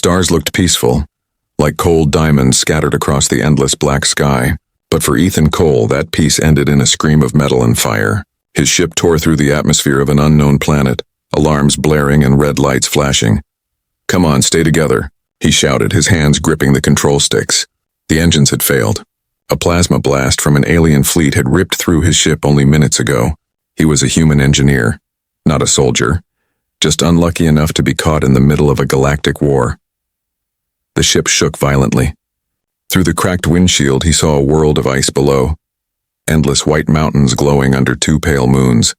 Stars looked peaceful, like cold diamonds scattered across the endless black sky. But for Ethan Cole, that peace ended in a scream of metal and fire. His ship tore through the atmosphere of an unknown planet, alarms blaring and red lights flashing. "Come on, stay together," he shouted, his hands gripping the control sticks. The engines had failed. A plasma blast from an alien fleet had ripped through his ship only minutes ago. He was a human engineer, not a soldier, just unlucky enough to be caught in the middle of a galactic war. The ship shook violently. Through the cracked windshield, he saw a world of ice below, endless white mountains glowing under two pale moons.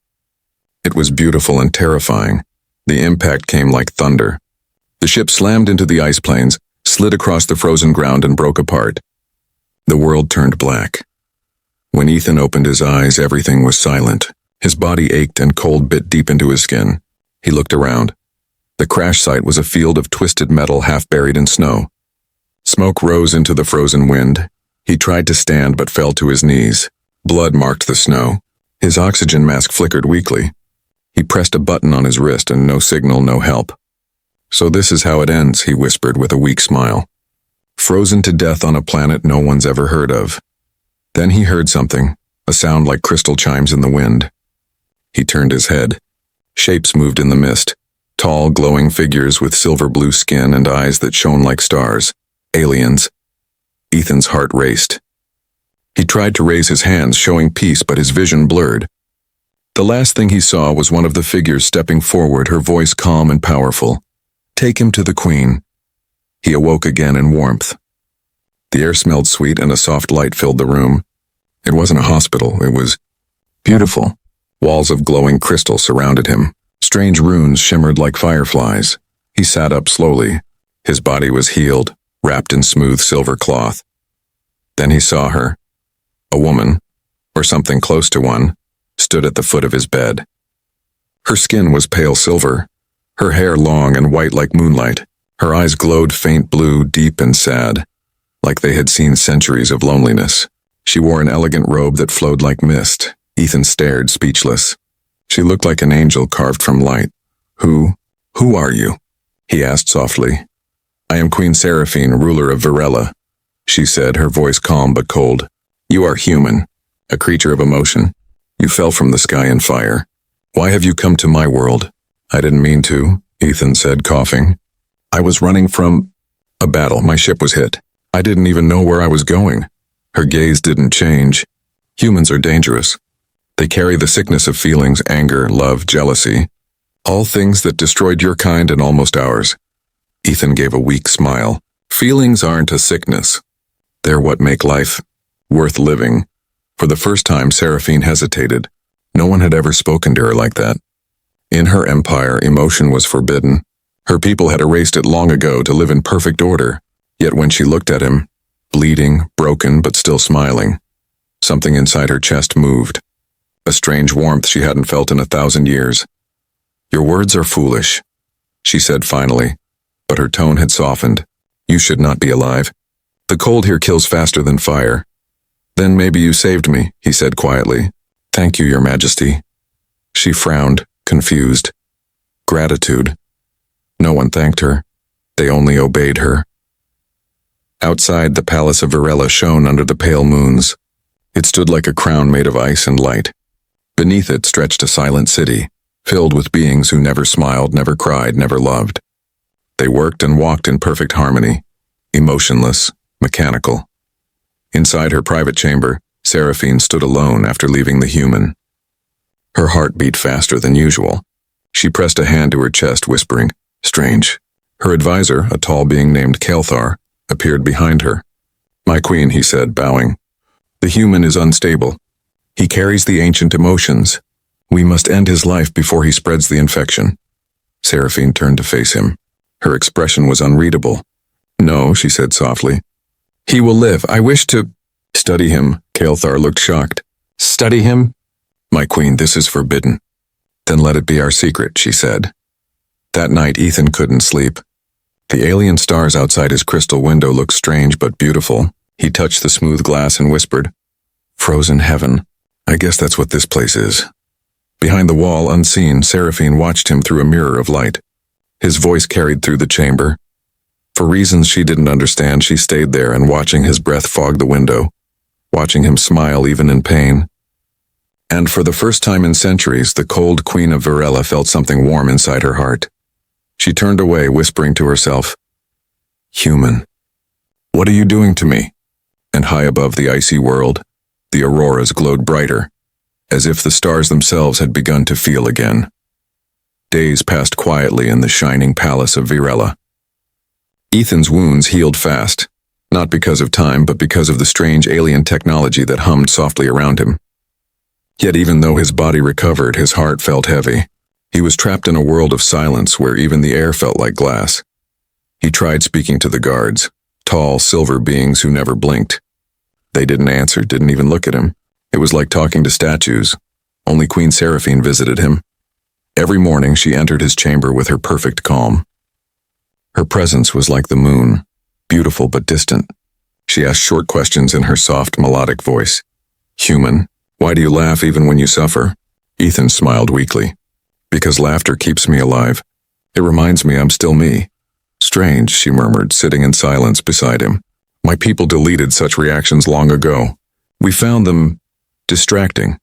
It was beautiful and terrifying. The impact came like thunder. The ship slammed into the ice plains, slid across the frozen ground, and broke apart. The world turned black. When Ethan opened his eyes, everything was silent. His body ached and cold bit deep into his skin. He looked around. The crash site was a field of twisted metal half buried in snow. Smoke rose into the frozen wind. He tried to stand but fell to his knees. Blood marked the snow. His oxygen mask flickered weakly. He pressed a button on his wrist and no signal, no help. "So this is how it ends," he whispered with a weak smile. "Frozen to death on a planet no one's ever heard of." Then he heard something, a sound like crystal chimes in the wind. He turned his head. Shapes moved in the mist. Tall, glowing figures with silver-blue skin and eyes that shone like stars. Aliens. Ethan's heart raced. He tried to raise his hands, showing peace, but his vision blurred. The last thing he saw was one of the figures stepping forward, her voice calm and powerful. "Take him to the Queen." He awoke again in warmth. The air smelled sweet and a soft light filled the room. It wasn't a hospital, it was beautiful. Walls of glowing crystal surrounded him. Strange runes shimmered like fireflies. He sat up slowly. His body was healed, wrapped in smooth silver cloth. Then he saw her. A woman, or something close to one, stood at the foot of his bed. Her skin was pale silver, her hair long and white like moonlight. Her eyes glowed faint blue, deep and sad, like they had seen centuries of loneliness. She wore an elegant robe that flowed like mist. Ethan stared, speechless. She looked like an angel carved from light. Who are you?" he asked softly. "I am Queen Seraphine, ruler of Varela," she said, her voice calm but cold. "You are human, a creature of emotion. You fell from the sky in fire. Why have you come to my world?" "I didn't mean to," Ethan said, coughing. "I was running from a battle. My ship was hit. I didn't even know where I was going." Her gaze didn't change. "Humans are dangerous. They carry the sickness of feelings, anger, love, jealousy. All things that destroyed your kind and almost ours." Ethan gave a weak smile. "Feelings aren't a sickness. They're what make life worth living." For the first time, Seraphine hesitated. No one had ever spoken to her like that. In her empire, emotion was forbidden. Her people had erased it long ago to live in perfect order. Yet when she looked at him, bleeding, broken, but still smiling, something inside her chest moved. A strange warmth she hadn't felt in 1,000 years. "Your words are foolish," she said finally, but her tone had softened. "You should not be alive. The cold here kills faster than fire." "Then maybe you saved me," he said quietly. "Thank you, Your Majesty." She frowned, confused. Gratitude. No one thanked her. They only obeyed her. Outside, the palace of Varela shone under the pale moons. It stood like a crown made of ice and light. Beneath it stretched a silent city, filled with beings who never smiled, never cried, never loved. They worked and walked in perfect harmony, emotionless, mechanical. Inside her private chamber, Seraphine stood alone after leaving the human. Her heart beat faster than usual. She pressed a hand to her chest, whispering, "Strange." Her advisor, a tall being named Kelthar, appeared behind her. "My queen," he said, bowing. "The human is unstable. He carries the ancient emotions. We must end his life before he spreads the infection." Seraphine turned to face him. Her expression was unreadable. "No," she said softly. "He will live. I wish to study him." Kelthar looked shocked. "Study him?" "My queen, this is forbidden." "Then let it be our secret," she said. That night, Ethan couldn't sleep. The alien stars outside his crystal window looked strange but beautiful. He touched the smooth glass and whispered, "Frozen heaven. I guess that's what this place is." Behind the wall, unseen, Seraphine watched him through a mirror of light. His voice carried through the chamber. For reasons she didn't understand, she stayed there and watching his breath fog the window, watching him smile even in pain. And for the first time in centuries, the cold queen of Virella felt something warm inside her heart. She turned away, whispering to herself, "Human, what are you doing to me?" And high above the icy world, the auroras glowed brighter, as if the stars themselves had begun to feel again. Days passed quietly in the shining palace of Virella. Ethan's wounds healed fast, not because of time but because of the strange alien technology that hummed softly around him. Yet even though his body recovered, his heart felt heavy. He was trapped in a world of silence where even the air felt like glass. He tried speaking to the guards, tall, silver beings who never blinked. They didn't answer, didn't even look at him. It was like talking to statues. Only Queen Seraphine visited him. Every morning she entered his chamber with her perfect calm. Her presence was like the moon, beautiful but distant. She asked short questions in her soft, melodic voice. "Human, why do you laugh even when you suffer?" Ethan smiled weakly. "Because laughter keeps me alive. It reminds me I'm still me." "Strange," she murmured, sitting in silence beside him. "My people deleted such reactions long ago. We found them distracting."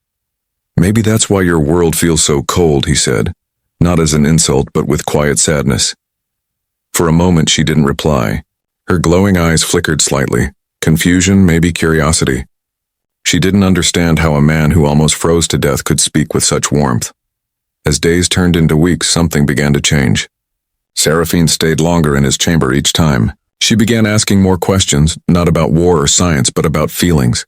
"Maybe that's why your world feels so cold," he said, not as an insult but with quiet sadness. For a moment she didn't reply. Her glowing eyes flickered slightly, confusion, maybe curiosity. She didn't understand how a man who almost froze to death could speak with such warmth. As days turned into weeks, something began to change. Seraphine stayed longer in his chamber each time. She began asking more questions, not about war or science, but about feelings.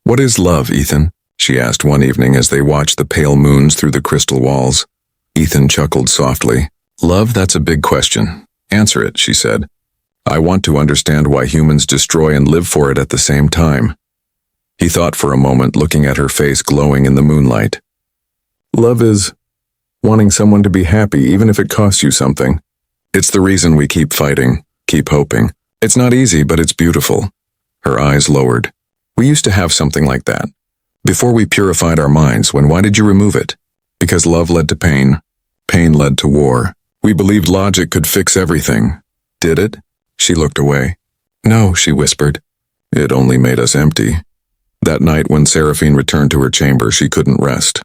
"What is love, Ethan?" she asked one evening as they watched the pale moons through the crystal walls. Ethan chuckled softly. "Love, that's a big question. Answer it," she said. "I want to understand why humans destroy and live for it at the same time." He thought for a moment, looking at her face glowing in the moonlight. "Love is wanting someone to be happy, even if it costs you something. It's the reason we keep fighting, keep hoping. It's not easy, but it's beautiful." Her eyes lowered. "We used to have something like that. Before we purified our minds, why did you remove it? Because love led to pain. Pain led to war. We believed logic could fix everything. Did it?" She looked away. "No," she whispered. "It only made us empty." That night when Seraphine returned to her chamber, she couldn't rest.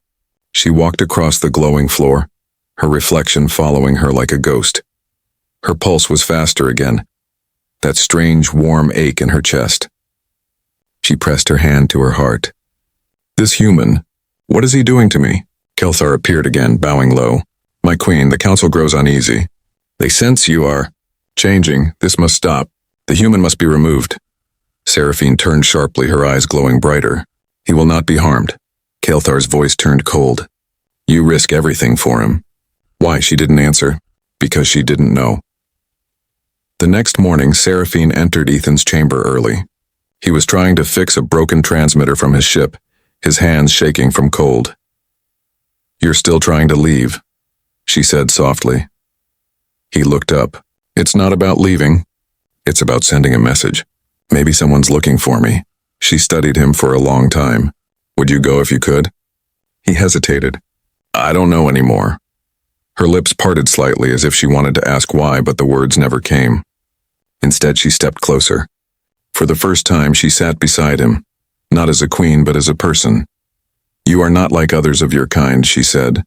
She walked across the glowing floor, her reflection following her like a ghost. Her pulse was faster again, that strange warm ache in her chest. She pressed her hand to her heart. "This human, what is he doing to me?" Kelthar appeared again, bowing low. "My queen, the council grows uneasy. They sense you are changing. This must stop. The human must be removed." Seraphine turned sharply, her eyes glowing brighter. "He will not be harmed." Kelthar's voice turned cold. "You risk everything for him." Why, she didn't answer. Because she didn't know. The next morning, Seraphine entered Ethan's chamber early. He was trying to fix a broken transmitter from his ship, his hands shaking from cold. "You're still trying to leave," she said softly. He looked up. "It's not about leaving. It's about sending a message. Maybe someone's looking for me." She studied him for a long time. "Would you go if you could?" He hesitated. "I don't know anymore." Her lips parted slightly as if she wanted to ask why, but the words never came. Instead, she stepped closer. For the first time, she sat beside him, not as a queen, but as a person. "You are not like others of your kind," she said.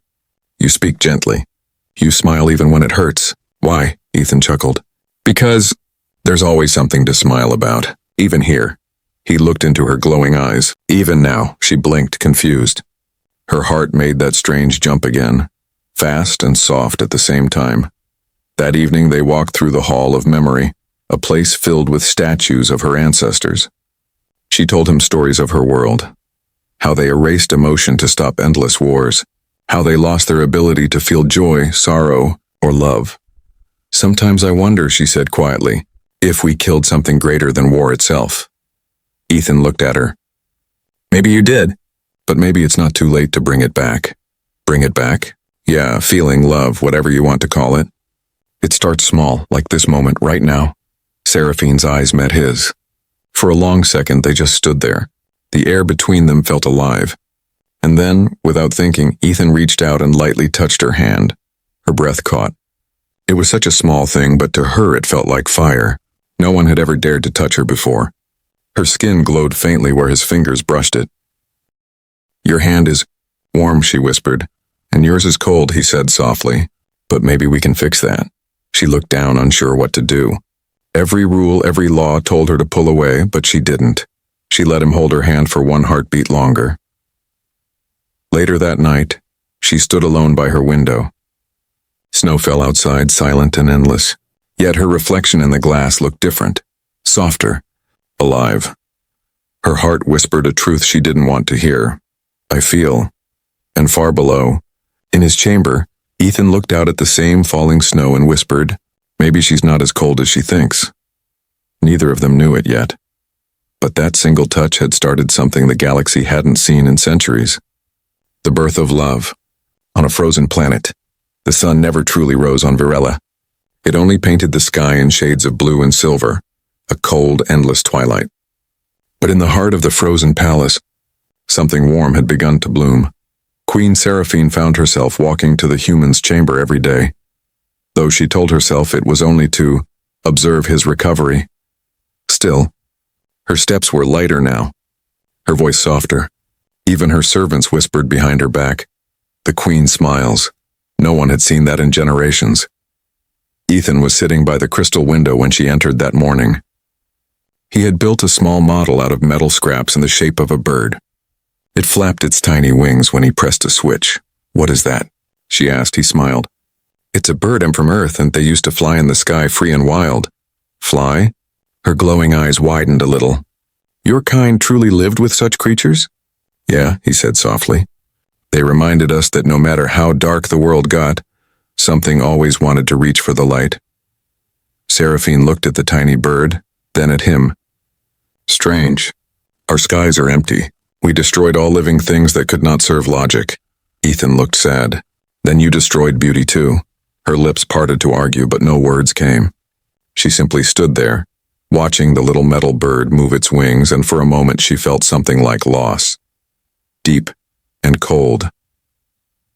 "You speak gently. You smile even when it hurts." "Why?" Ethan chuckled. "Because there's always something to smile about, even here." He looked into her glowing eyes. Even now, she blinked, confused. Her heart made that strange jump again, fast and soft at the same time. That evening they walked through the Hall of Memory, a place filled with statues of her ancestors. She told him stories of her world, how they erased emotion to stop endless wars, how they lost their ability to feel joy, sorrow, or love. "Sometimes I wonder," she said quietly, "if we killed something greater than war itself." Ethan looked at her. "Maybe you did, but maybe it's not too late to bring it back." "Bring it back?" "Yeah, feeling, love, whatever you want to call it. It starts small, like this moment right now." Seraphine's eyes met his. For a long second they just stood there. The air between them felt alive. And then, without thinking, Ethan reached out and lightly touched her hand. Her breath caught. It was such a small thing, but to her it felt like fire. No one had ever dared to touch her before. Her skin glowed faintly where his fingers brushed it. "Your hand is warm," she whispered. "And yours is cold," he said softly. "But maybe we can fix that." She looked down, unsure what to do. Every rule, every law told her to pull away, but she didn't. She let him hold her hand for one heartbeat longer. Later that night, she stood alone by her window. Snow fell outside, silent and endless. Yet her reflection in the glass looked different, softer, alive. Her heart whispered a truth she didn't want to hear. "I feel." And far below, in his chamber, Ethan looked out at the same falling snow and whispered, "Maybe she's not as cold as she thinks." Neither of them knew it yet. But that single touch had started something the galaxy hadn't seen in centuries. The birth of love. On a frozen planet, the sun never truly rose on Varela. It only painted the sky in shades of blue and silver, a cold, endless twilight. But in the heart of the frozen palace, something warm had begun to bloom. Queen Seraphine found herself walking to the human's chamber every day, though she told herself it was only to observe his recovery. Still, her steps were lighter now, her voice softer. Even her servants whispered behind her back. The queen smiles. No one had seen that in generations. Ethan was sitting by the crystal window when she entered that morning. He had built a small model out of metal scraps in the shape of a bird. It flapped its tiny wings when he pressed a switch. "What is that?" she asked. He smiled. "It's a bird. I'm from Earth, and they used to fly in the sky free and wild." "Fly?" Her glowing eyes widened a little. "Your kind truly lived with such creatures?" "Yeah," he said softly. "They reminded us that no matter how dark the world got, something always wanted to reach for the light." Seraphine looked at the tiny bird, then at him. "Strange. Our skies are empty. We destroyed all living things that could not serve logic." Ethan looked sad. "Then you destroyed beauty too." Her lips parted to argue, but no words came. She simply stood there, watching the little metal bird move its wings, and for a moment she felt something like loss. Deep and cold.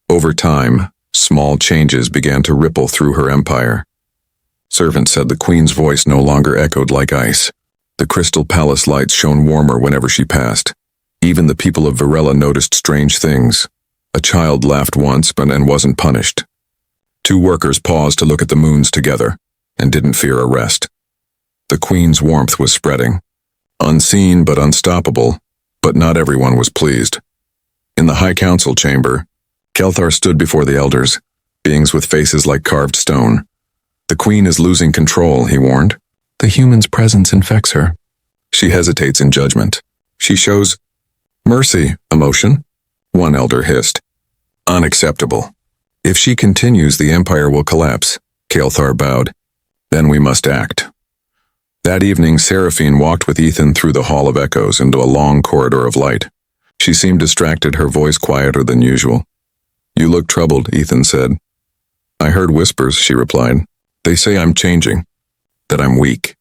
Over time, small changes began to ripple through her empire. Servants said the queen's voice no longer echoed like ice. The crystal palace lights shone warmer whenever she passed. Even the people of Varela noticed strange things. A child laughed once and wasn't punished. 2 workers paused to look at the moons together and didn't fear arrest. The queen's warmth was spreading. Unseen but unstoppable, but not everyone was pleased. In the High Council chamber, Kelthar stood before the elders, beings with faces like carved stone. "The queen is losing control," he warned. "The human's presence infects her." She hesitates in judgment. She shows mercy, emotion. One elder hissed. "Unacceptable. If she continues, the empire will collapse." Kelthar bowed. "Then we must act." That evening, Seraphine walked with Ethan through the Hall of Echoes into a long corridor of light. She seemed distracted, her voice quieter than usual. "You look troubled," Ethan said. "I heard whispers," she replied. "They say I'm changing, that I'm weak."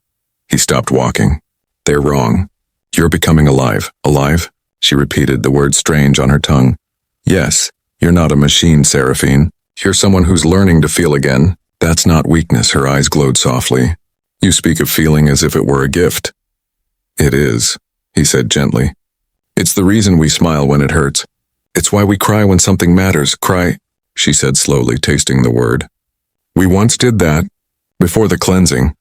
He stopped walking. "They're wrong. You're becoming alive." "Alive?" She repeated, the word strange on her tongue. "Yes, you're not a machine, Seraphine. You're someone who's learning to feel again. That's not weakness." Her eyes glowed softly. "You speak of feeling as if it were a gift." "It is," he said gently. "It's the reason we smile when it hurts. It's why we cry when something matters." "Cry," she said slowly, tasting the word. "We once did that, before the cleansing."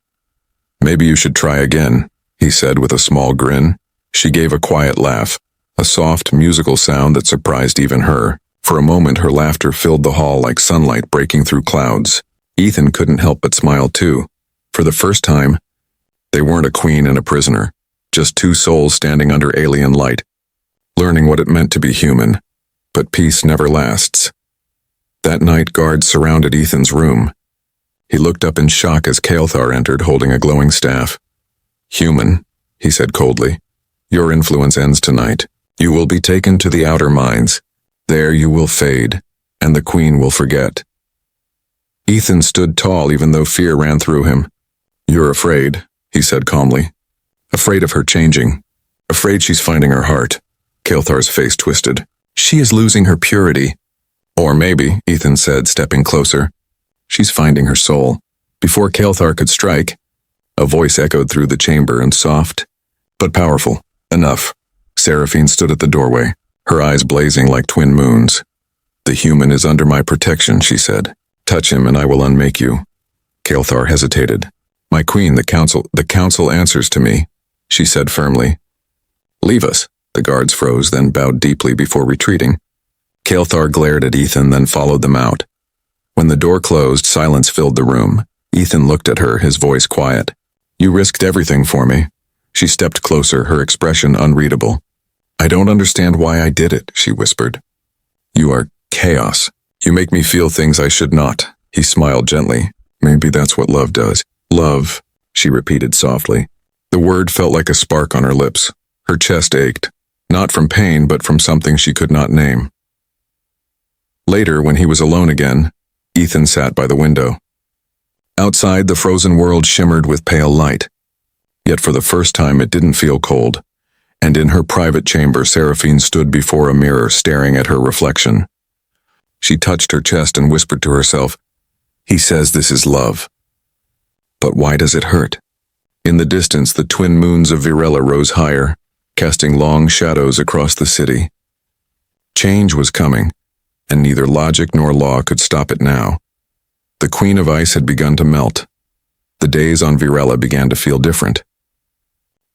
"Maybe you should try again," he said with a small grin. She gave a quiet laugh, a soft, musical sound that surprised even her. For a moment her laughter filled the hall like sunlight breaking through clouds. Ethan couldn't help but smile too. For the first time, they weren't a queen and a prisoner, just 2 souls standing under alien light, learning what it meant to be human. But peace never lasts. That night, guards surrounded Ethan's room. He looked up in shock as Kelthar entered, holding a glowing staff. "Human," he said coldly, "your influence ends tonight. You will be taken to the outer mines. There you will fade, and the queen will forget." Ethan stood tall even though fear ran through him. "You're afraid," he said calmly. "Afraid of her changing. Afraid she's finding her heart." Kelthar's face twisted. "She is losing her purity." "Or maybe," Ethan said, stepping closer, She's finding her soul. Before Kael'thar could strike, a voice echoed through the chamber and soft, but powerful. Enough. Seraphine stood at the doorway, her eyes blazing like twin moons. The human is under my protection, she said. Touch him and I will unmake you. Kael'thar hesitated. My queen, the council answers to me, she said firmly. Leave us. The guards froze, then bowed deeply before retreating. Kael'thar glared at Ethan, then followed them out. When the door closed, silence filled the room. Ethan looked at her, his voice quiet. You risked everything for me. She stepped closer, her expression unreadable. I don't understand why I did it, she whispered. You are chaos. You make me feel things I should not. He smiled gently. Maybe that's what love does. Love, she repeated softly. The word felt like a spark on her lips. Her chest ached, not from pain, but from something she could not name. Later, when he was alone again, Ethan sat by the window. Outside, the frozen world shimmered with pale light. Yet for the first time it didn't feel cold, and in her private chamber Seraphine stood before a mirror staring at her reflection. She touched her chest and whispered to herself, He says this is love. But why does it hurt? In the distance, the twin moons of Virella rose higher, casting long shadows across the city. Change was coming, and neither logic nor law could stop it now. The Queen of Ice had begun to melt. The days on Virella began to feel different.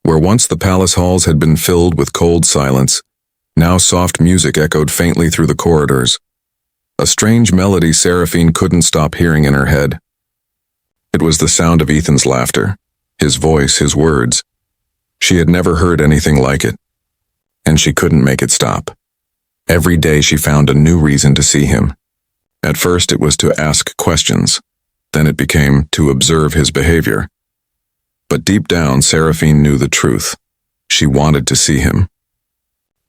Where once the palace halls had been filled with cold silence, now soft music echoed faintly through the corridors. A strange melody Seraphine couldn't stop hearing in her head. It was the sound of Ethan's laughter, his voice, his words. She had never heard anything like it, and she couldn't make it stop. Every day she found a new reason to see him. At first it was to ask questions, then it became to observe his behavior. But deep down, Seraphine knew the truth. She wanted to see him,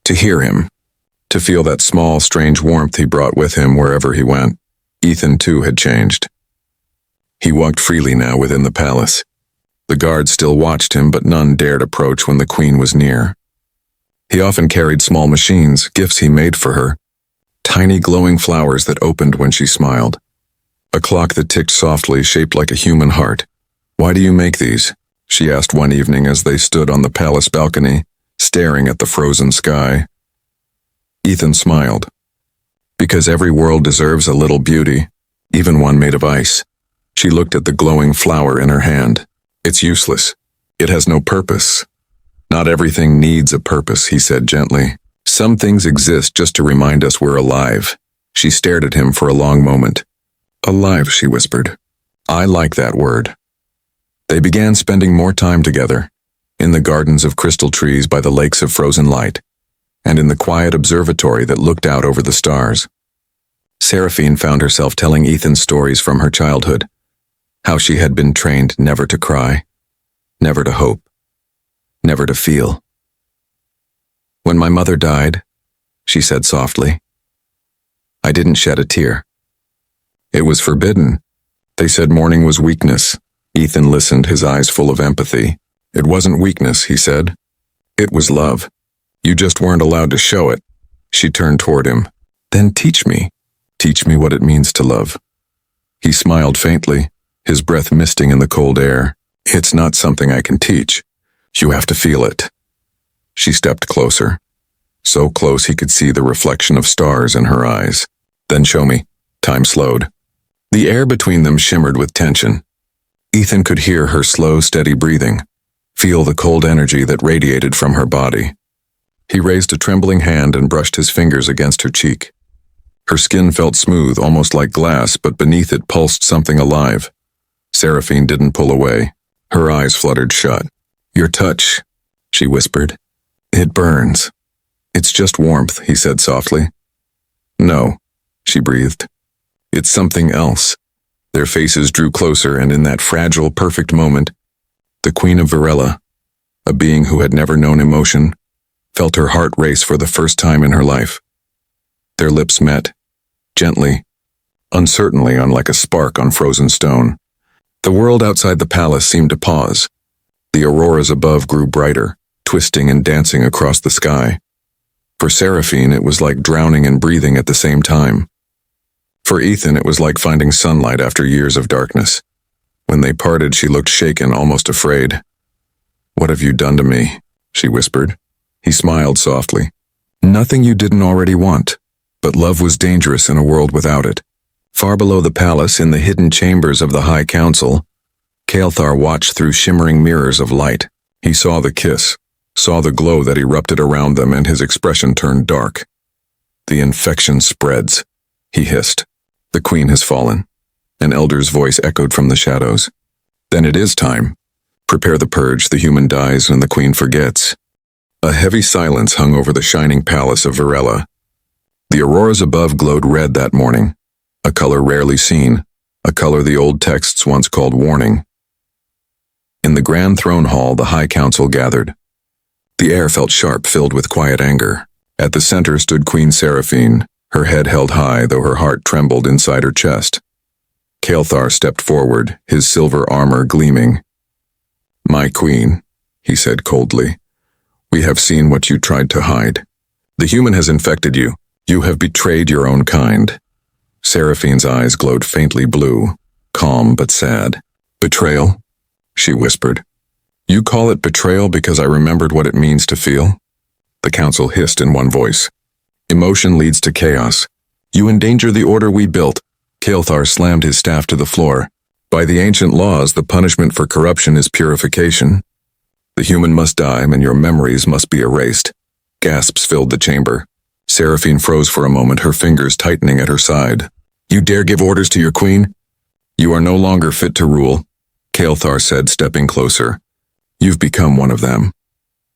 to hear him, to feel that small, strange warmth he brought with him wherever he went. Ethan, too, had changed. He walked freely now within the palace. The guards still watched him, but none dared approach when the queen was near. He often carried small machines, gifts he made for her, tiny glowing flowers that opened when she smiled. A clock that ticked softly, shaped like a human heart. Why do you make these? She asked one evening as they stood on the palace balcony, staring at the frozen sky. Ethan smiled. Because every world deserves a little beauty, even one made of ice. She looked at the glowing flower in her hand. It's useless. It has no purpose. Not everything needs a purpose, he said gently. Some things exist just to remind us we're alive. She stared at him for a long moment. Alive, she whispered. I like that word. They began spending more time together, in the gardens of crystal trees by the lakes of frozen light, and in the quiet observatory that looked out over the stars. Seraphine found herself telling Ethan stories from her childhood, how she had been trained never to cry, never to hope, never to feel. When my mother died, she said softly, I didn't shed a tear. It was forbidden. They said mourning was weakness. Ethan listened, his eyes full of empathy. It wasn't weakness, he said. It was love. You just weren't allowed to show it. She turned toward him. Then teach me. Teach me what it means to love. He smiled faintly, his breath misting in the cold air. It's not something I can teach. You have to feel it. She stepped closer. So close he could see the reflection of stars in her eyes. Then show me. Time slowed. The air between them shimmered with tension. Ethan could hear her slow, steady breathing, feel the cold energy that radiated from her body. He raised a trembling hand and brushed his fingers against her cheek. Her skin felt smooth, almost like glass, but beneath it pulsed something alive. Seraphine didn't pull away. Her eyes fluttered shut. Your touch, she whispered. It burns. It's just warmth, he said softly. No, she breathed. It's something else. Their faces drew closer, and in that fragile, perfect moment, the Queen of Virella, a being who had never known emotion, felt her heart race for the first time in her life. Their lips met, gently, uncertainly, unlike a spark on frozen stone. The world outside the palace seemed to pause. The auroras above grew brighter, twisting and dancing across the sky. For Seraphine, it was like drowning and breathing at the same time. For Ethan, it was like finding sunlight after years of darkness. When they parted, she looked shaken, almost afraid. "What have you done to me?" she whispered. He smiled softly. "Nothing you didn't already want." But love was dangerous in a world without it. Far below the palace, in the hidden chambers of the High Council, Kael'thar watched through shimmering mirrors of light. He saw the kiss, saw the glow that erupted around them, and his expression turned dark. "The infection spreads," he hissed. "The queen has fallen." An elder's voice echoed from the shadows. "Then it is time. Prepare the purge, the human dies and the queen forgets." A heavy silence hung over the shining palace of Varela. The auroras above glowed red that morning, a color rarely seen, a color the old texts once called warning. In the grand throne hall, the High Council gathered. The air felt sharp, filled with quiet anger. At the center stood Queen Seraphine, her head held high, though her heart trembled inside her chest. Kael'thar stepped forward, his silver armor gleaming. "My queen," he said coldly, "we have seen what you tried to hide. The human has infected you. You have betrayed your own kind." Seraphine's eyes glowed faintly blue, calm but sad. "Betrayal?" she whispered. "You call it betrayal because I remembered what it means to feel?" The council hissed in one voice. "Emotion leads to chaos. You endanger the order we built." Kael'thar slammed his staff to the floor. "By the ancient laws, the punishment for corruption is purification. The human must die, and your memories must be erased." Gasps filled the chamber. Seraphine froze for a moment, her fingers tightening at her side. "You dare give orders to your queen?" "You are no longer fit to rule," Kael'thar said, stepping closer. "You've become one of them."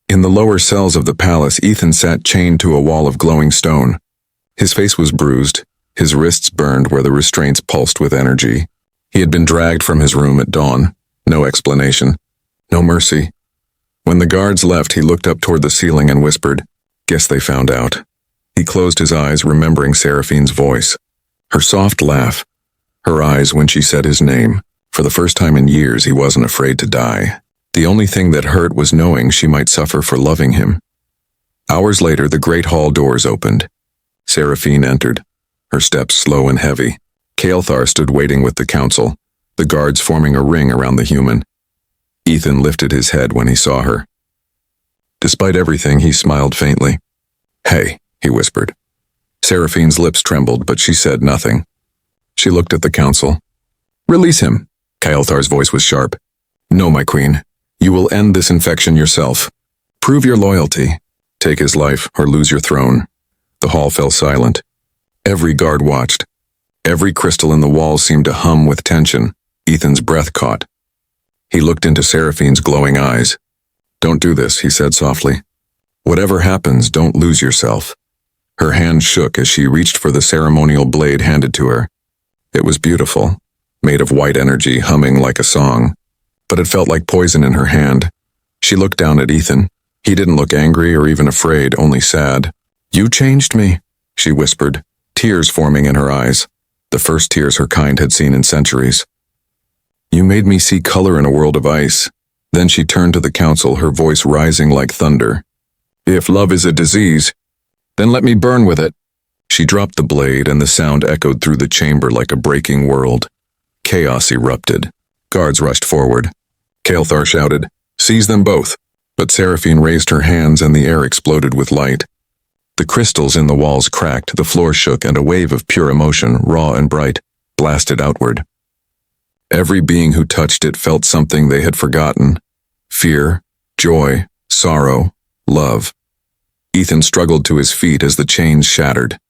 In the lower cells of the palace, Ethan sat chained to a wall of glowing stone. His face was bruised, his wrists burned where the restraints pulsed with energy. He had been dragged from his room at dawn. No explanation. No mercy. When the guards left, he looked up toward the ceiling and whispered, "Guess they found out." He closed his eyes, remembering Seraphine's voice. Her soft laugh. Her eyes when she said his name. For the first time in years, he wasn't afraid to die. The only thing that hurt was knowing she might suffer for loving him. Hours later, the great hall doors opened. Seraphine entered, her steps slow and heavy. Kael'thar stood waiting with the council, the guards forming a ring around the human. Ethan lifted his head when he saw her. Despite everything, he smiled faintly. "Hey," he whispered. Seraphine's lips trembled, but she said nothing. She looked at the council. "Release him." Kael'thar's voice was sharp. "No, my queen. You will end this infection yourself. Prove your loyalty. Take his life or lose your throne." The hall fell silent. Every guard watched. Every crystal in the walls seemed to hum with tension. Ethan's breath caught. He looked into Seraphine's glowing eyes. "Don't do this," he said softly. "Whatever happens, don't lose yourself." Her hand shook as she reached for the ceremonial blade handed to her. It was beautiful, made of white energy, humming like a song. But it felt like poison in her hand. She looked down at Ethan. He didn't look angry or even afraid, only sad. "You changed me," she whispered, tears forming in her eyes, the first tears her kind had seen in centuries. "You made me see color in a world of ice." Then she turned to the council, her voice rising like thunder. "If love is a disease, then let me burn with it." She dropped the blade, and the sound echoed through the chamber like a breaking world. Chaos erupted. Guards rushed forward. Kael'thar shouted, "Seize them both!" But Seraphine raised her hands, and the air exploded with light. The crystals in the walls cracked, the floor shook, and a wave of pure emotion, raw and bright, blasted outward. Every being who touched it felt something they had forgotten. Fear, joy, sorrow, love. Ethan struggled to his feet as the chains shattered.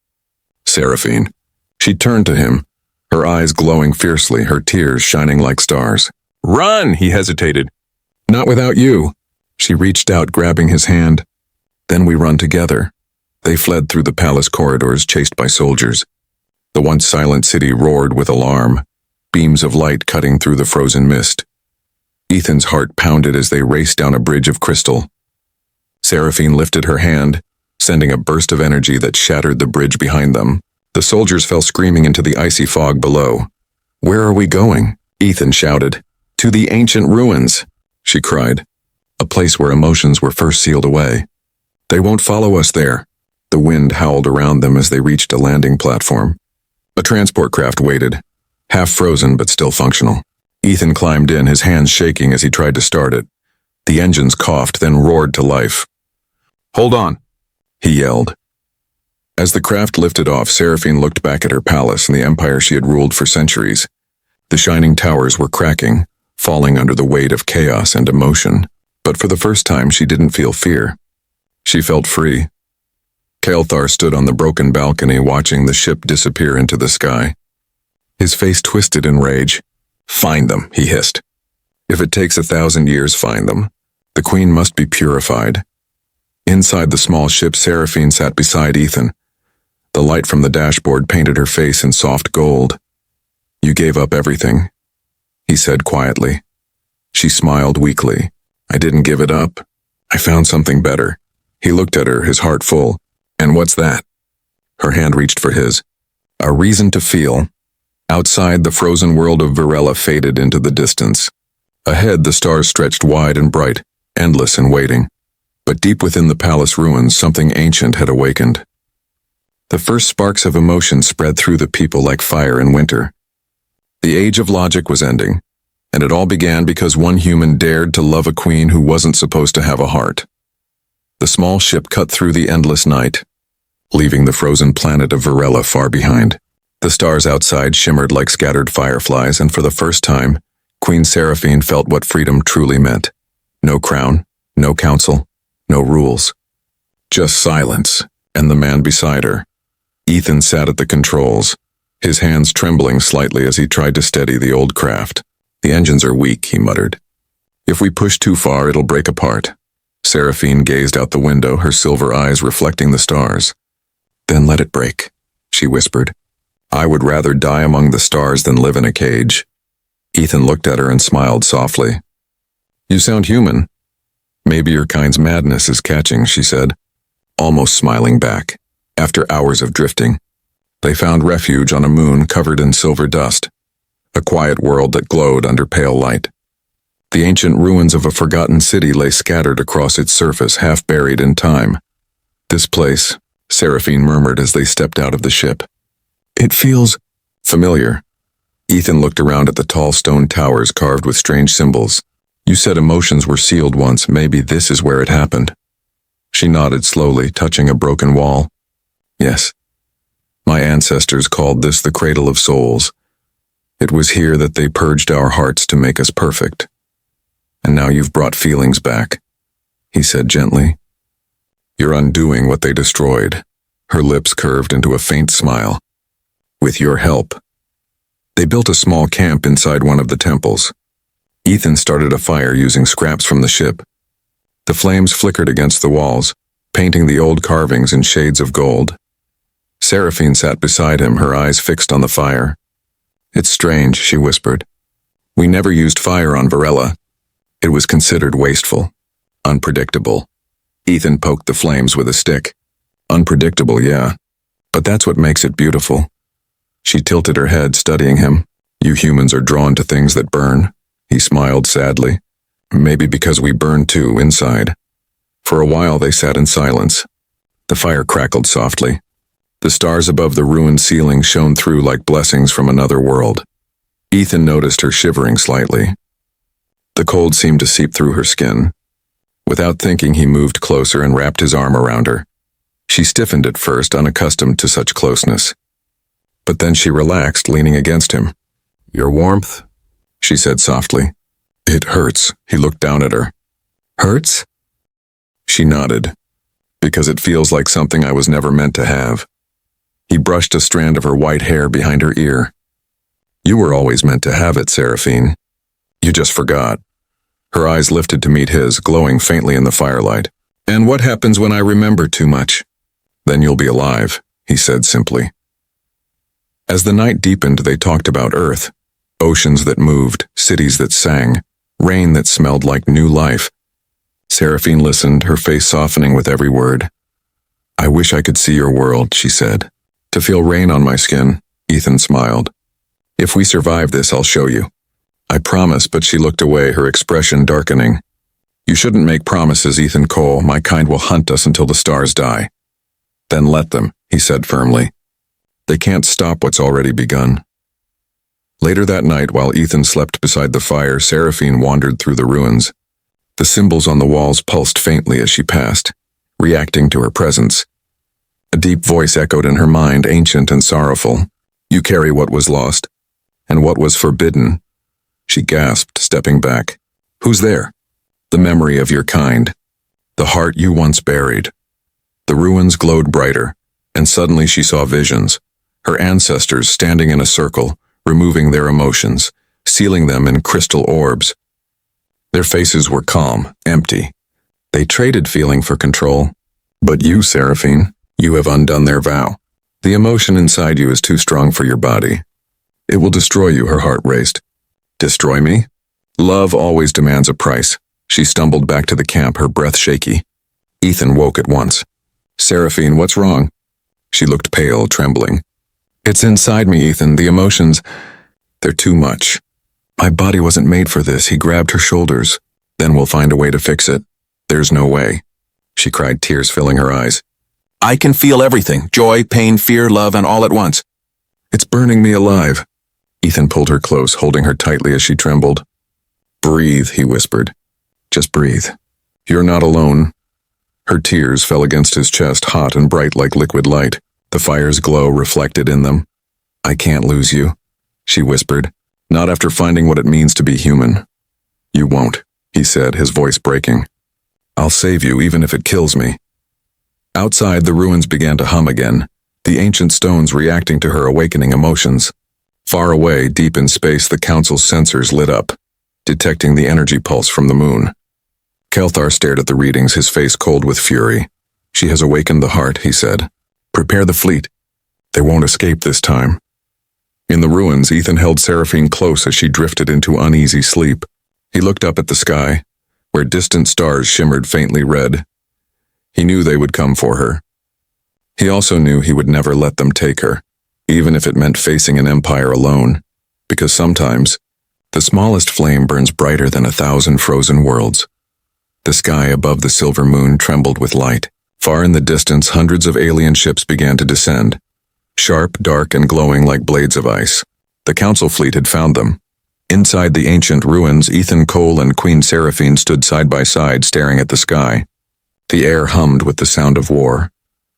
"Seraphine." She turned to him, her eyes glowing fiercely, her tears shining like stars. "Run!" he hesitated. "Not without you." She reached out, grabbing his hand. "Then we run together." They fled through the palace corridors, chased by soldiers. The once silent city roared with alarm, beams of light cutting through the frozen mist. Ethan's heart pounded as they raced down a bridge of crystal. Seraphine lifted her hand, sending a burst of energy that shattered the bridge behind them. The soldiers fell screaming into the icy fog below. "Where are we going?" Ethan shouted. "To the ancient ruins," she cried, a place where emotions were first sealed away. "They won't follow us there." The wind howled around them as they reached a landing platform. A transport craft waited, half frozen but still functional. Ethan climbed in, his hands shaking as he tried to start it. The engines coughed, then roared to life. "Hold on," he yelled. As the craft lifted off, Seraphine looked back at her palace and the empire she had ruled for centuries. The shining towers were cracking, falling under the weight of chaos and emotion. But for the first time, she didn't feel fear. She felt free. Kael'thar stood on the broken balcony watching the ship disappear into the sky. His face twisted in rage. "Find them," he hissed. "If it takes 1,000 years, find them. The Queen must be purified." Inside the small ship, Seraphine sat beside Ethan. The light from the dashboard painted her face in soft gold. "You gave up everything," he said quietly. She smiled weakly. "I didn't give it up. I found something better." He looked at her, his heart full. "And what's that?" Her hand reached for his. "A reason to feel." Outside, the frozen world of Varela faded into the distance. Ahead, the stars stretched wide and bright, endless and waiting. But deep within the palace ruins, something ancient had awakened. The first sparks of emotion spread through the people like fire in winter. The age of logic was ending, and it all began because one human dared to love a queen who wasn't supposed to have a heart. The small ship cut through the endless night, leaving the frozen planet of Varela far behind. The stars outside shimmered like scattered fireflies, and for the first time, Queen Seraphine felt what freedom truly meant. No crown, no council, no rules. Just silence, and the man beside her. Ethan sat at the controls, his hands trembling slightly as he tried to steady the old craft. "The engines are weak," he muttered. "If we push too far, it'll break apart." Seraphine gazed out the window, her silver eyes reflecting the stars. "Then let it break," she whispered. "I would rather die among the stars than live in a cage." Ethan looked at her and smiled softly. "You sound human." "Maybe your kind's madness is catching," she said, almost smiling back. After hours of drifting, they found refuge on a moon covered in silver dust, a quiet world that glowed under pale light. The ancient ruins of a forgotten city lay scattered across its surface, half buried in time. "This place," Seraphine murmured as they stepped out of the ship. "It feels familiar." Ethan looked around at the tall stone towers carved with strange symbols. "You said emotions were sealed once. Maybe this is where it happened." She nodded slowly, touching a broken wall. "Yes. My ancestors called this the cradle of souls. It was here that they purged our hearts to make us perfect. And now you've brought feelings back," he said gently. "You're undoing what they destroyed." Her lips curved into a faint smile. "With your help." They built a small camp inside one of the temples. Ethan started a fire using scraps from the ship. The flames flickered against the walls, painting the old carvings in shades of gold. Seraphine sat beside him, her eyes fixed on the fire. "It's strange," she whispered. "We never used fire on Varela. It was considered wasteful, unpredictable." Ethan poked the flames with a stick. "Unpredictable, yeah. But that's what makes it beautiful." She tilted her head, studying him. "You humans are drawn to things that burn." He smiled sadly. "Maybe because we burn too, inside." For a while they sat in silence. The fire crackled softly. The stars above the ruined ceiling shone through like blessings from another world. Ethan noticed her shivering slightly. The cold seemed to seep through her skin. Without thinking, he moved closer and wrapped his arm around her. She stiffened at first, unaccustomed to such closeness. But then she relaxed, leaning against him. "Your warmth?" she said softly. "It hurts." He looked down at her. "Hurts?" She nodded. "Because it feels like something I was never meant to have." He brushed a strand of her white hair behind her ear. "You were always meant to have it, Seraphine. You just forgot." Her eyes lifted to meet his, glowing faintly in the firelight. "And what happens when I remember too much?" "Then you'll be alive," he said simply. As the night deepened, they talked about Earth. Oceans that moved, cities that sang, rain that smelled like new life. Seraphine listened, her face softening with every word. "I wish I could see your world," she said. "To feel rain on my skin," Ethan smiled. "If we survive this, I'll show you." "I promise," but she looked away, her expression darkening. "You shouldn't make promises, Ethan Cole. My kind will hunt us until the stars die." "Then let them," he said firmly. They can't stop what's already begun. Later that night, while Ethan slept beside the fire, Seraphine wandered through the ruins. The symbols on the walls pulsed faintly as she passed, reacting to her presence. A deep voice echoed in her mind, ancient and sorrowful. You carry what was lost, and what was forbidden. She gasped, stepping back. Who's there? The memory of your kind. The heart you once buried. The ruins glowed brighter, and suddenly she saw visions. Her ancestors standing in a circle, removing their emotions, sealing them in crystal orbs. Their faces were calm, empty. They traded feeling for control. But you, Seraphine, you have undone their vow. The emotion inside you is too strong for your body. It will destroy you, her heart raced. Destroy me? Love always demands a price. She stumbled back to the camp, her breath shaky. Ethan woke at once. Seraphine, what's wrong? She looked pale, trembling. It's inside me, Ethan. The emotions, they're too much. My body wasn't made for this. He grabbed her shoulders. Then we'll find a way to fix it. There's no way. She cried, tears filling her eyes. I can feel everything. Joy, pain, fear, love, and all at once. It's burning me alive. Ethan pulled her close, holding her tightly as she trembled. Breathe, he whispered. Just breathe. You're not alone. Her tears fell against his chest, hot and bright like liquid light. The fire's glow reflected in them. I can't lose you, she whispered. Not after finding what it means to be human. You won't, he said, his voice breaking. I'll save you even if it kills me. Outside, the ruins began to hum again, the ancient stones reacting to her awakening emotions. Far away, deep in space, the council's sensors lit up, detecting the energy pulse from the moon. Kelthar stared at the readings, his face cold with fury. She has awakened the heart, he said. Prepare the fleet. They won't escape this time. In the ruins, Ethan held Seraphine close as she drifted into uneasy sleep. He looked up at the sky, where distant stars shimmered faintly red. He knew they would come for her. He also knew he would never let them take her, even if it meant facing an empire alone, because sometimes the smallest flame burns brighter than 1,000 frozen worlds. The sky above the silver moon trembled with light. Far in the distance, hundreds of alien ships began to descend, sharp, dark, and glowing like blades of ice. The council fleet had found them. Inside the ancient ruins, Ethan Cole and Queen Seraphine stood side by side, staring at the sky. The air hummed with the sound of war.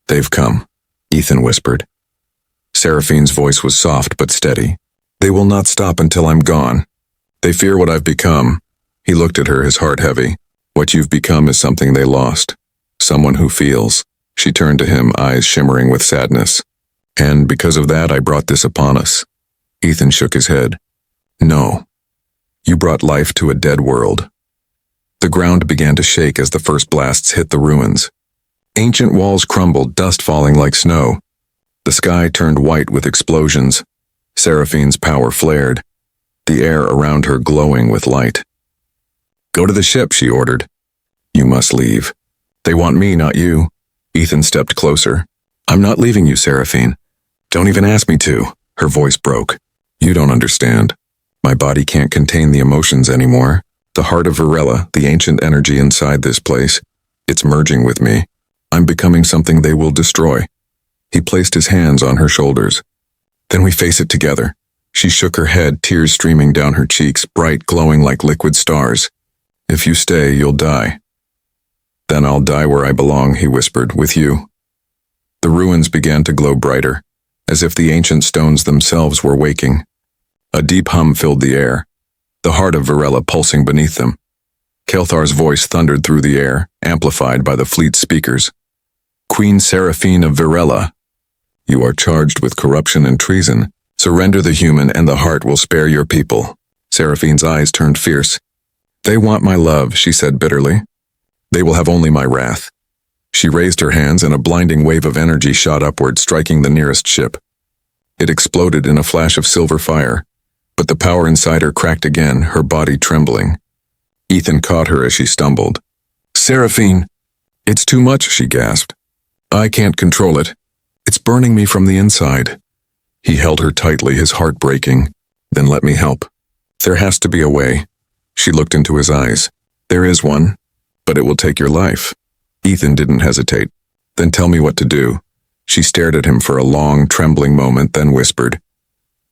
They've come, Ethan whispered. Seraphine's voice was soft but steady. They will not stop until I'm gone. They fear what I've become. He looked at her, his heart heavy. What you've become is something they lost. Someone who feels. She turned to him, eyes shimmering with sadness. And because of that, I brought this upon us. Ethan shook his head. No. You brought life to a dead world. The ground began to shake as the first blasts hit the ruins. Ancient walls crumbled, dust falling like snow. The sky turned white with explosions. Seraphine's power flared, the air around her glowing with light. Go to the ship, she ordered. You must leave. They want me, not you. Ethan stepped closer. I'm not leaving you, Seraphine. Don't even ask me to. Her voice broke. You don't understand. My body can't contain the emotions anymore. The heart of Varela, the ancient energy inside this place, it's merging with me. I'm becoming something they will destroy. He placed his hands on her shoulders. Then we face it together. She shook her head, tears streaming down her cheeks, bright, glowing like liquid stars. If you stay, you'll die. Then I'll die where I belong, he whispered, with you. The ruins began to glow brighter, as if the ancient stones themselves were waking. A deep hum filled the air, the heart of Varela pulsing beneath them. Kelthar's voice thundered through the air, amplified by the fleet's speakers. Queen Seraphine of Varela, you are charged with corruption and treason. Surrender the human and the heart will spare your people. Seraphine's eyes turned fierce. They want my love, she said bitterly. They will have only my wrath. She raised her hands and a blinding wave of energy shot upward, striking the nearest ship. It exploded in a flash of silver fire, but the power inside her cracked again, her body trembling. Ethan caught her as she stumbled. Seraphine! It's too much, she gasped. I can't control it. It's burning me from the inside. He held her tightly, his heart breaking. Then let me help. There has to be a way. She looked into his eyes. There is one, but it will take your life. Ethan didn't hesitate. Then tell me what to do. She stared at him for a long, trembling moment, then whispered,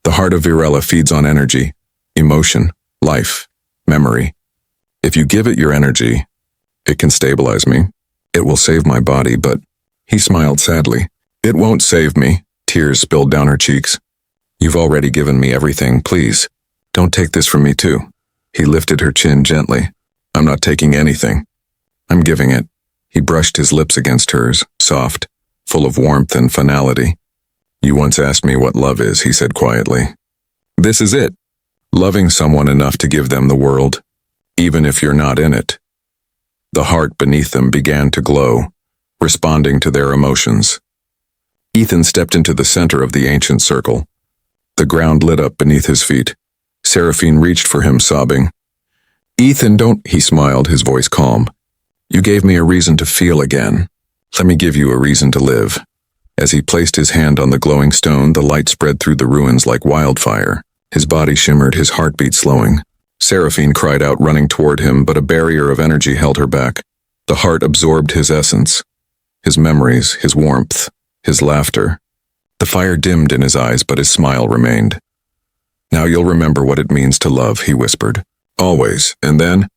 "The heart of Virella feeds on energy, emotion, life, memory. If you give it your energy, it can stabilize me. It will save my body, but..." He smiled sadly. "It won't save me." Tears spilled down her cheeks. "You've already given me everything, please. Don't take this from me too." He lifted her chin gently. "I'm not taking anything. I'm giving it." He brushed his lips against hers, soft, full of warmth and finality. "You once asked me what love is," he said quietly. "This is it. Loving someone enough to give them the world, even if you're not in it." The heart beneath them began to glow, responding to their emotions. Ethan stepped into the center of the ancient circle. The ground lit up beneath his feet. Seraphine reached for him, sobbing. "Ethan, don't..." He smiled, his voice calm. "You gave me a reason to feel again. Let me give you a reason to live." As he placed his hand on the glowing stone, the light spread through the ruins like wildfire. His body shimmered, his heartbeat slowing. Seraphine cried out, running toward him, but a barrier of energy held her back. The heart absorbed his essence, his memories, his warmth, his laughter. The fire dimmed in his eyes, but his smile remained. "Now you'll remember what it means to love," he whispered. "Always." And then,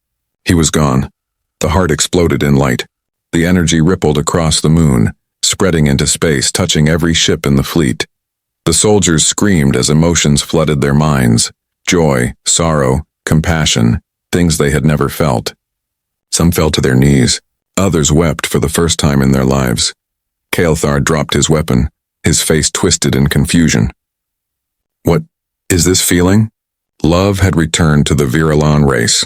he was gone. The heart exploded in light. The energy rippled across the moon, spreading into space, touching every ship in the fleet. The soldiers screamed as emotions flooded their minds. Joy, sorrow, compassion, things they had never felt. Some fell to their knees. Others wept for the first time in their lives. Kael'thar dropped his weapon, his face twisted in confusion. "What is this feeling?" Love had returned to the Virelon race.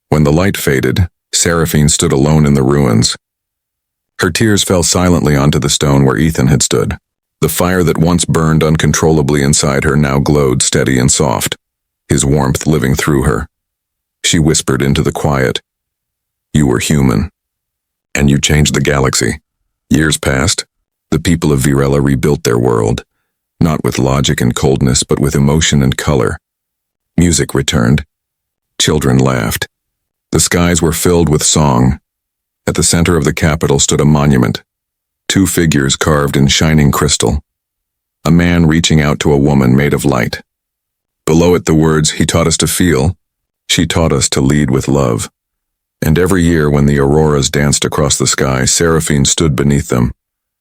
When the light faded, Seraphine stood alone in the ruins. Her tears fell silently onto the stone where Ethan had stood. The fire that once burned uncontrollably inside her now glowed steady and soft, his warmth living through her. She whispered into the quiet, "You were human, and you changed the galaxy." Years passed. The people of Virella rebuilt their world, not with logic and coldness, but with emotion and color. Music returned. Children laughed. The skies were filled with song. At the center of the capital stood a monument, 2 figures carved in shining crystal. A man reaching out to a woman made of light. Below it the words, "He taught us to feel. She taught us to lead with love." And every year when the auroras danced across the sky, Seraphine stood beneath them,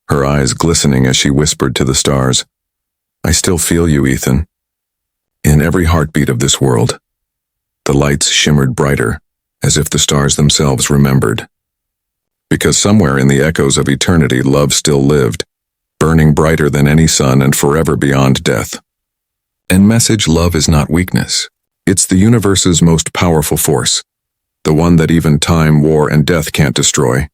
her eyes glistening as she whispered to the stars, "I still feel you, Ethan." In every heartbeat of this world, the lights shimmered brighter, as if the stars themselves remembered. Because somewhere in the echoes of eternity, love still lived, burning brighter than any sun and forever beyond death. And message: love is not weakness. It's the universe's most powerful force, the one that even time, war, and death can't destroy.